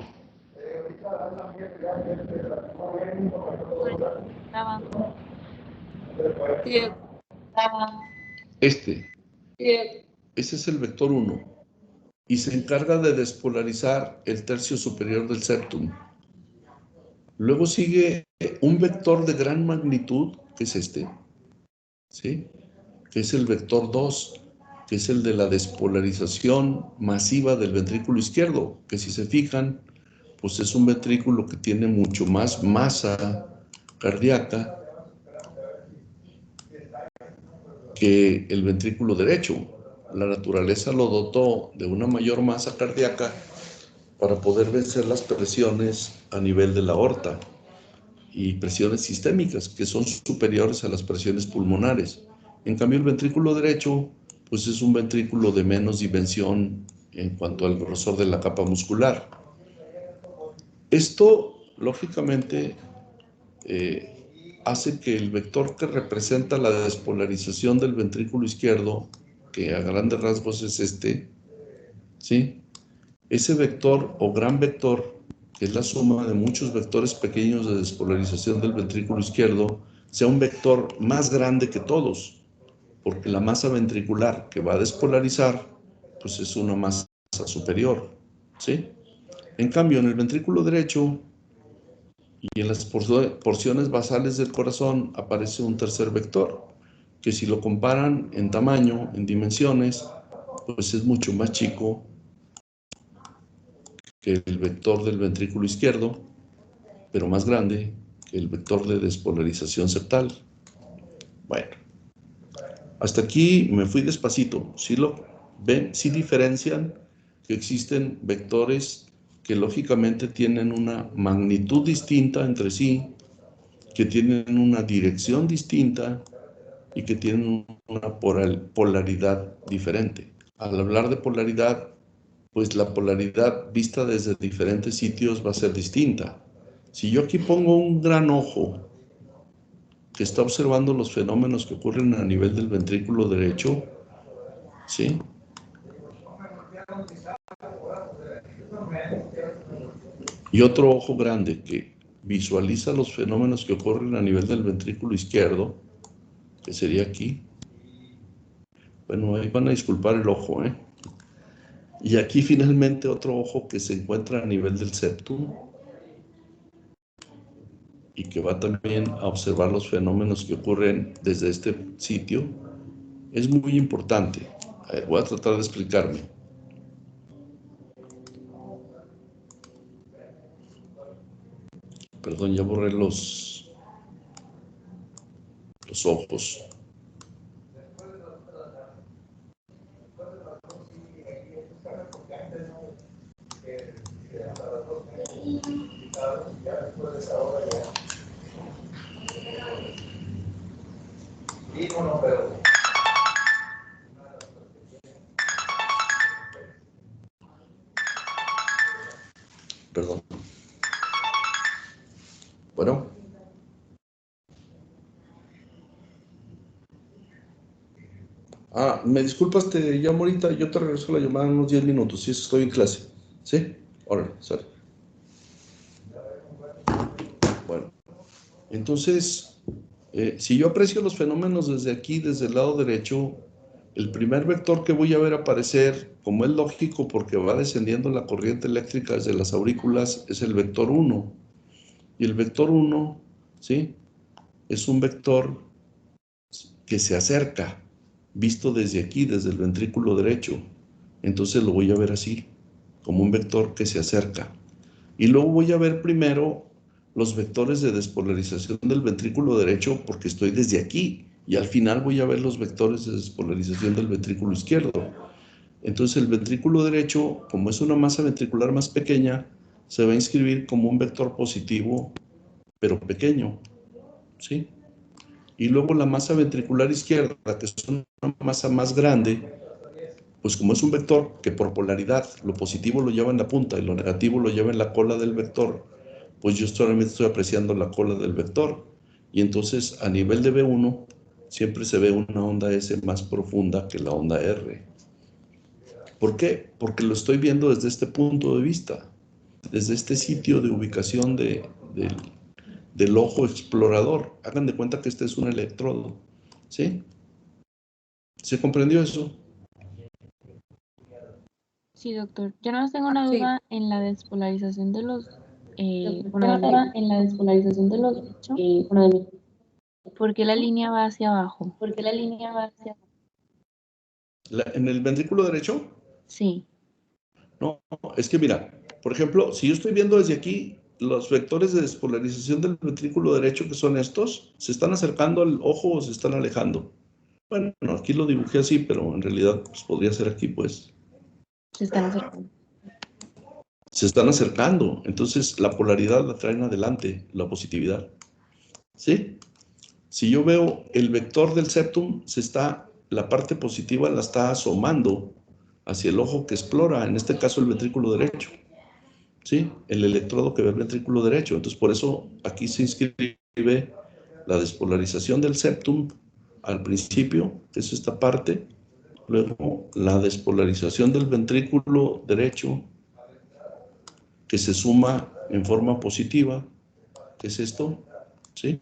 Ese es el vector 1 y se encarga de despolarizar el tercio superior del septum. Luego sigue un vector de gran magnitud, que es este, ¿sí? Que es el vector 2, que es el de la despolarización masiva del ventrículo izquierdo, que si se fijan, pues es un ventrículo que tiene mucho más masa cardíaca que el ventrículo derecho. La naturaleza lo dotó de una mayor masa cardíaca para poder vencer las presiones a nivel de la aorta y presiones sistémicas que son superiores a las presiones pulmonares. En cambio, el ventrículo derecho, pues es un ventrículo de menos dimensión en cuanto al grosor de la capa muscular. Esto, lógicamente, hace que el vector que representa la despolarización del ventrículo izquierdo, que a grandes rasgos es este, ¿sí? Ese vector o gran vector, que es la suma de muchos vectores pequeños de despolarización del ventrículo izquierdo, sea un vector más grande que todos, porque la masa ventricular que va a despolarizar, pues es una masa superior, ¿sí? En cambio, en el ventrículo derecho y en las porciones basales del corazón aparece un tercer vector, que si lo comparan en tamaño, en dimensiones, pues es mucho más chico que el vector del ventrículo izquierdo, pero más grande que el vector de despolarización septal. Bueno, hasta aquí me fui despacito. ¿Sí lo ven? ¿Sí diferencian que existen vectores que lógicamente tienen una magnitud distinta entre sí, que tienen una dirección distinta y que tienen una polaridad diferente? Al hablar de polaridad, pues la polaridad vista desde diferentes sitios va a ser distinta. Si yo aquí pongo un gran ojo que está observando los fenómenos que ocurren a nivel del ventrículo derecho, ¿sí? Y otro ojo grande que visualiza los fenómenos que ocurren a nivel del ventrículo izquierdo, que sería aquí. Bueno, ahí van a disculpar el ojo, ¿eh? Y aquí finalmente otro ojo que se encuentra a nivel del septum y que va también a observar los fenómenos que ocurren desde este sitio. Es muy importante. A ver, voy a tratar de explicarme. Perdón, ya borré los ojos. Perdón. Bueno. Me disculpas, te llamo ahorita, yo te regreso la llamada en unos 10 minutos, si estoy en clase. ¿Sí? Órale, sale. Bueno, entonces, si yo aprecio los fenómenos desde aquí, desde el lado derecho, el primer vector que voy a ver aparecer, como es lógico porque va descendiendo la corriente eléctrica desde las aurículas, es el vector 1. Y el vector 1, ¿sí? Es un vector que se acerca, visto desde aquí, desde el ventrículo derecho. Entonces lo voy a ver así, como un vector que se acerca. Y luego voy a ver primero los vectores de despolarización del ventrículo derecho porque estoy desde aquí. Y al final voy a ver los vectores de despolarización del ventrículo izquierdo. Entonces el ventrículo derecho, como es una masa ventricular más pequeña, se va a inscribir como un vector positivo, pero pequeño, ¿sí? Y luego la masa ventricular izquierda, que es una masa más grande, pues como es un vector que por polaridad lo positivo lo lleva en la punta y lo negativo lo lleva en la cola del vector, pues yo solamente estoy apreciando la cola del vector. Y entonces a nivel de V1 siempre se ve una onda S más profunda que la onda R. ¿Por qué? Porque lo estoy viendo desde este punto de vista, desde este sitio de ubicación del ojo explorador. Hagan de cuenta que este es un electrodo, ¿sí? ¿Se comprendió eso? Sí, doctor. Yo no tengo una Sí. duda en la despolarización de los, Una duda en la despolarización de los, ¿por qué la línea va hacia abajo? porque la línea va hacia ¿En el ventrículo derecho? Sí, No, es que mira, por ejemplo, si yo estoy viendo desde aquí, los vectores de despolarización del ventrículo derecho, que son estos, ¿se están acercando al ojo o se están alejando? Bueno, aquí lo dibujé así, pero en realidad pues, podría ser aquí, pues. se están acercando. Se están acercando, entonces la polaridad la traen adelante, la positividad, ¿sí? Si yo veo el vector del septum, la parte positiva la está asomando hacia el ojo que explora, en este caso el ventrículo derecho, ¿sí? El electrodo que ve el ventrículo derecho. Entonces, por eso aquí se inscribe la despolarización del septum al principio, que es esta parte, luego la despolarización del ventrículo derecho, que se suma en forma positiva, que es esto, ¿sí?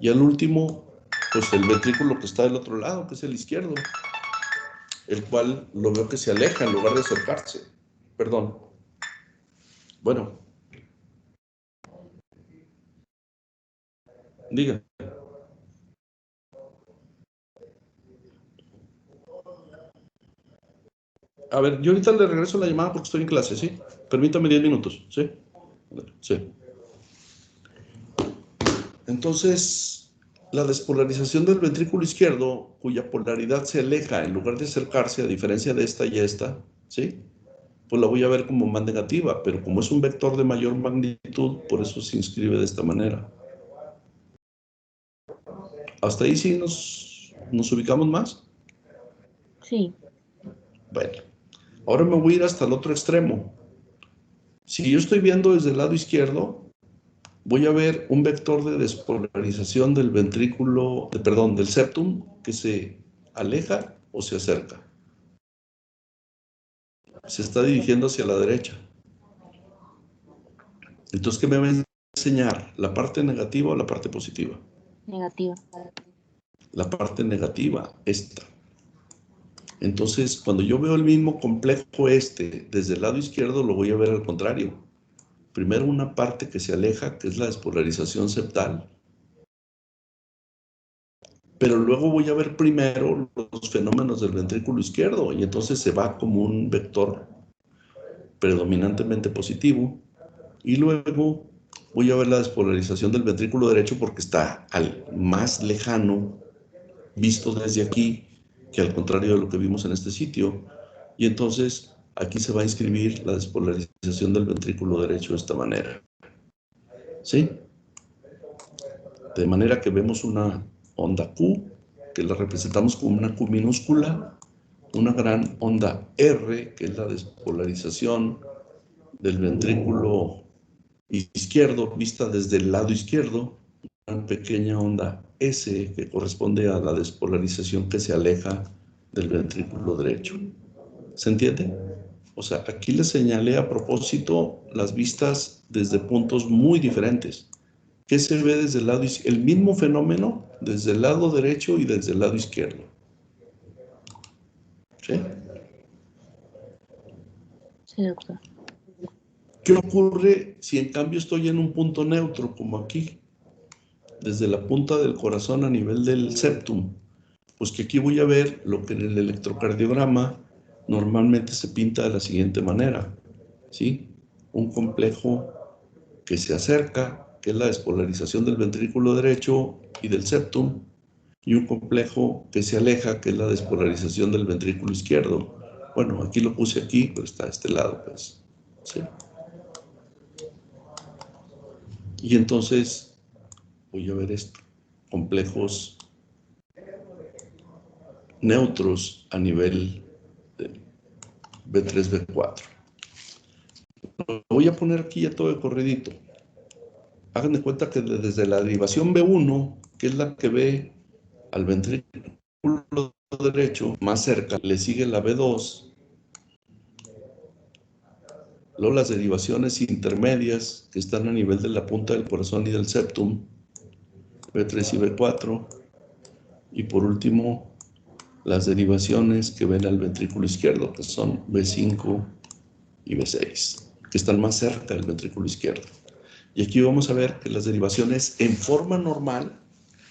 Y al último, pues el ventrículo que está del otro lado, que es el izquierdo, el cual lo veo que se aleja en lugar de acercarse. Perdón. Bueno, diga. A ver, yo ahorita le regreso la llamada porque estoy en clase, ¿sí? Permítame 10 minutos, ¿sí? Sí. Entonces, la despolarización del ventrículo izquierdo, cuya polaridad se aleja en lugar de acercarse, a diferencia de esta y esta, ¿sí? Pues la voy a ver como más negativa, pero como es un vector de mayor magnitud, por eso se inscribe de esta manera. ¿Hasta ahí sí nos ubicamos más? Sí, Bueno, ahora me voy a ir hasta el otro extremo. Si yo estoy viendo desde el lado izquierdo, voy a ver un vector de despolarización del perdón, del septum que se aleja o se acerca. Se está dirigiendo hacia la derecha. Entonces, ¿qué me va a enseñar? ¿La parte negativa o la parte positiva? negativa. La parte negativa, esta. Entonces, cuando yo veo el mismo complejo desde el lado izquierdo, lo voy a ver al contrario. Primero una parte que se aleja, que es la despolarización septal, pero luego voy a ver primero los fenómenos del ventrículo izquierdo y entonces se va como un vector predominantemente positivo y luego voy a ver la despolarización del ventrículo derecho porque está al más lejano visto desde aquí que al contrario de lo que vimos en este sitio y entonces aquí se va a inscribir la despolarización del ventrículo derecho de esta manera, ¿sí? De manera que vemos una onda Q, que la representamos como una Q minúscula, una gran onda R, que es la despolarización del ventrículo izquierdo, vista desde el lado izquierdo, una pequeña onda S, que corresponde a la despolarización que se aleja del ventrículo derecho. ¿Se entiende? O sea, aquí les señalé a propósito las vistas desde puntos muy diferentes. ¿Qué se ve desde el lado izquierdo? El mismo fenómeno desde el lado derecho y desde el lado izquierdo. ¿Sí? Sí, doctor. ¿Qué ocurre si en cambio estoy en un punto neutro, como aquí? Desde la punta del corazón a nivel del septum. Pues que aquí voy a ver lo que en el electrocardiograma normalmente se pinta de la siguiente manera, ¿sí? Un complejo que se acerca, que es la despolarización del ventrículo derecho y del septum, y un complejo que se aleja, que es la despolarización del ventrículo izquierdo. Bueno, aquí lo puse aquí, pero está a este lado, pues, ¿sí? Y entonces voy a ver esto, complejos neutros a nivel de B3, B4. Lo voy a poner aquí ya todo de corridito. Hagan de cuenta que desde la derivación B1, que es la que ve al ventrículo derecho más cerca, le sigue la B2, luego las derivaciones intermedias que están a nivel de la punta del corazón y del septum, B3 y B4, y por último las derivaciones que ven al ventrículo izquierdo, que son B5 y B6, que están más cerca del ventrículo izquierdo. Y aquí vamos a ver que las derivaciones en forma normal,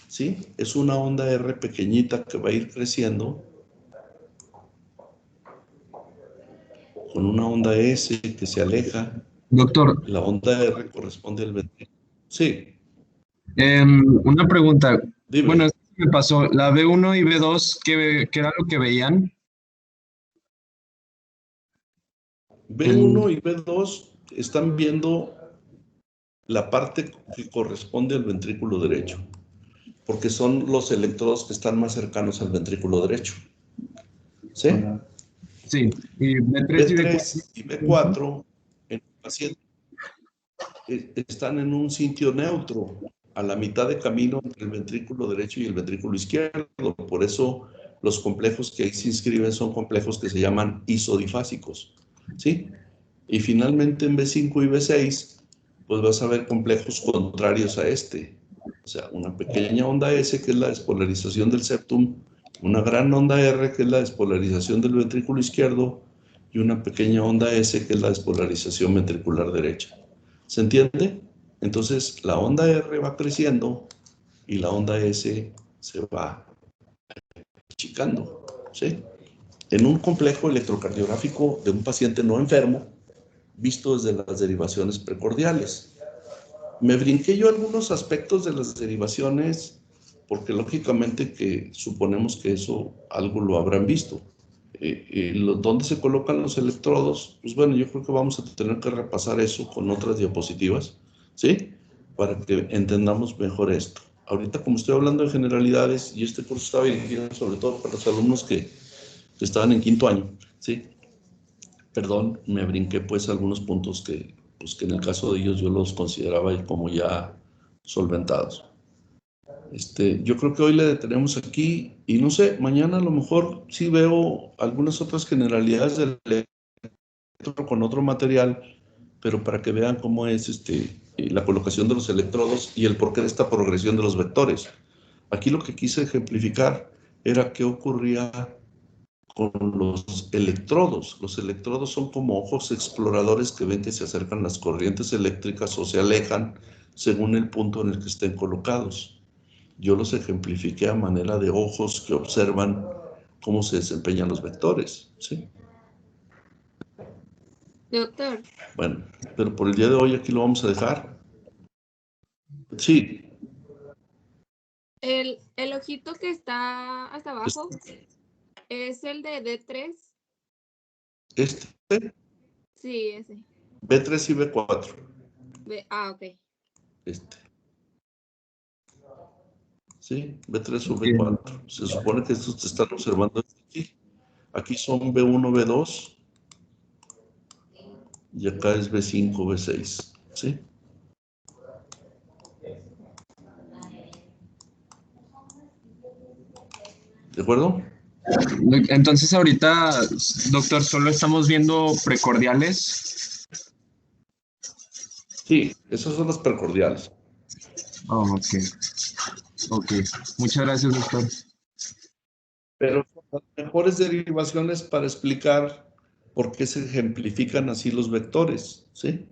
¿sí? Es una onda R pequeñita que va a ir creciendo con una onda S que se aleja. Doctor, La onda R corresponde al ventrículo. Sí, una pregunta. Bueno, dime. esto me pasó. La B1 y B2, ¿qué era lo que veían? B1 y B2 están viendo la parte que corresponde al ventrículo derecho, porque son los electrodos que están más cercanos al ventrículo derecho. ¿Sí? Sí, y B3 y B4. B3 y B4 en el paciente están en un sitio neutro, a la mitad de camino entre el ventrículo derecho y el ventrículo izquierdo. Por eso los complejos que ahí se inscriben son complejos que se llaman isodifásicos, ¿sí? Y finalmente en B5 y B6, pues vas a ver complejos contrarios a este. O sea, una pequeña onda S, que es la despolarización del septum, una gran onda R, que es la despolarización del ventrículo izquierdo, y una pequeña onda S, que es la despolarización ventricular derecha. ¿Se entiende? Entonces, la onda R va creciendo y la onda S se va achicando, ¿sí? En un complejo electrocardiográfico de un paciente no enfermo, visto desde las derivaciones precordiales. Me brinqué yo algunos aspectos de las derivaciones porque lógicamente que suponemos que eso algo lo habrán visto. ¿Dónde se colocan los electrodos? Pues bueno, yo creo que vamos a tener que repasar eso con otras diapositivas, ¿sí? Para que entendamos mejor esto. Ahorita, como estoy hablando de generalidades, y este curso estaba dirigido sobre todo para los alumnos que estaban en quinto año, ¿sí? Perdón, me brinqué pues algunos puntos pues, que en el caso de ellos yo los consideraba como ya solventados. Yo creo que hoy le detenemos aquí y no sé, mañana a lo mejor sí veo algunas otras generalidades del electro con otro material, pero para que vean cómo es la colocación de los electrodos y el porqué de esta progresión de los vectores. Aquí lo que quise ejemplificar era qué ocurría con los electrodos. Los electrodos son como ojos exploradores que ven que se acercan las corrientes eléctricas o se alejan según el punto en el que estén colocados. Yo los ejemplifiqué a manera de ojos que observan cómo se desempeñan los vectores, ¿sí? Doctor, Bueno, pero por el día de hoy aquí lo vamos a dejar. Sí, el ojito que está hasta abajo es el de D3. este, Sí, ese. B3 y B4. Ok. Este, ¿sí? B3 o Ok. B4. Se supone que estos te están observando aquí. Aquí son B1, B2 y acá es B5, B6, ¿sí? ¿De acuerdo? Entonces ahorita, doctor, solo estamos viendo precordiales. Sí, esas son las precordiales. Oh, ok. Ok. Muchas gracias, doctor. Pero son las mejores derivaciones para explicar por qué se ejemplifican así los vectores, ¿sí?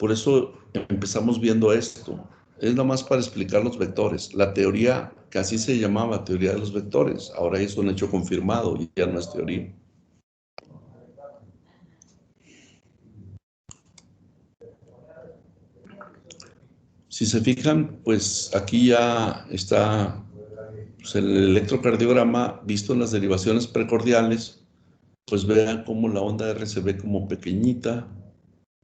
Por eso empezamos viendo esto. Es nada más para explicar los vectores. La teoría, que así se llamaba, teoría de los vectores, ahora es un hecho confirmado y ya no es teoría. Si se fijan, pues aquí ya está pues, el electrocardiograma visto en las derivaciones precordiales. Pues vean cómo la onda R se ve como pequeñita,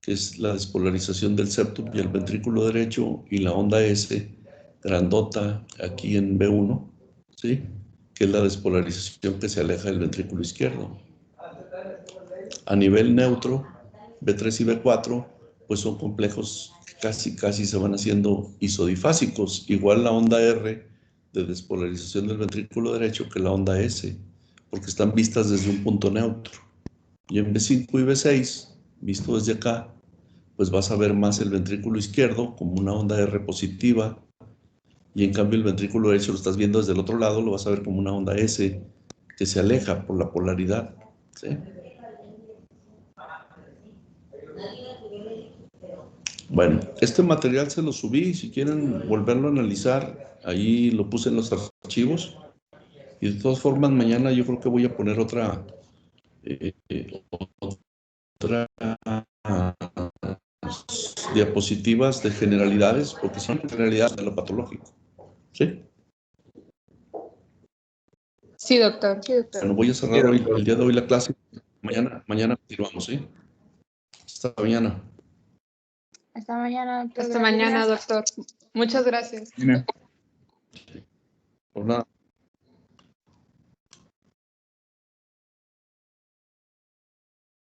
que es la despolarización del septum y el ventrículo derecho, y la onda S grandota aquí en B1, ¿sí? Que es la despolarización que se aleja del ventrículo izquierdo. A nivel neutro, B3 y B4, pues son complejos que casi se van haciendo isodifásicos. Igual la onda R de despolarización del ventrículo derecho que la onda S, porque están vistas desde un punto neutro. Y en B5 y B6, visto desde acá, pues vas a ver más el ventrículo izquierdo como una onda R positiva, y en cambio el ventrículo derecho lo estás viendo desde el otro lado, lo vas a ver como una onda S que se aleja por la polaridad, ¿sí? Bueno, este material se lo subí, si quieren volverlo a analizar, ahí lo puse en los archivos, y de todas formas mañana yo creo que voy a poner otra diapositivas de generalidades, porque son generalidades de lo patológico. ¿Sí? Sí, doctor. Bueno, voy a cerrar hoy, el día de hoy la clase. Mañana continuamos, ¿sí? Hasta mañana. Hasta mañana, doctor. Hasta mañana, doctor. Muchas gracias. Por nada.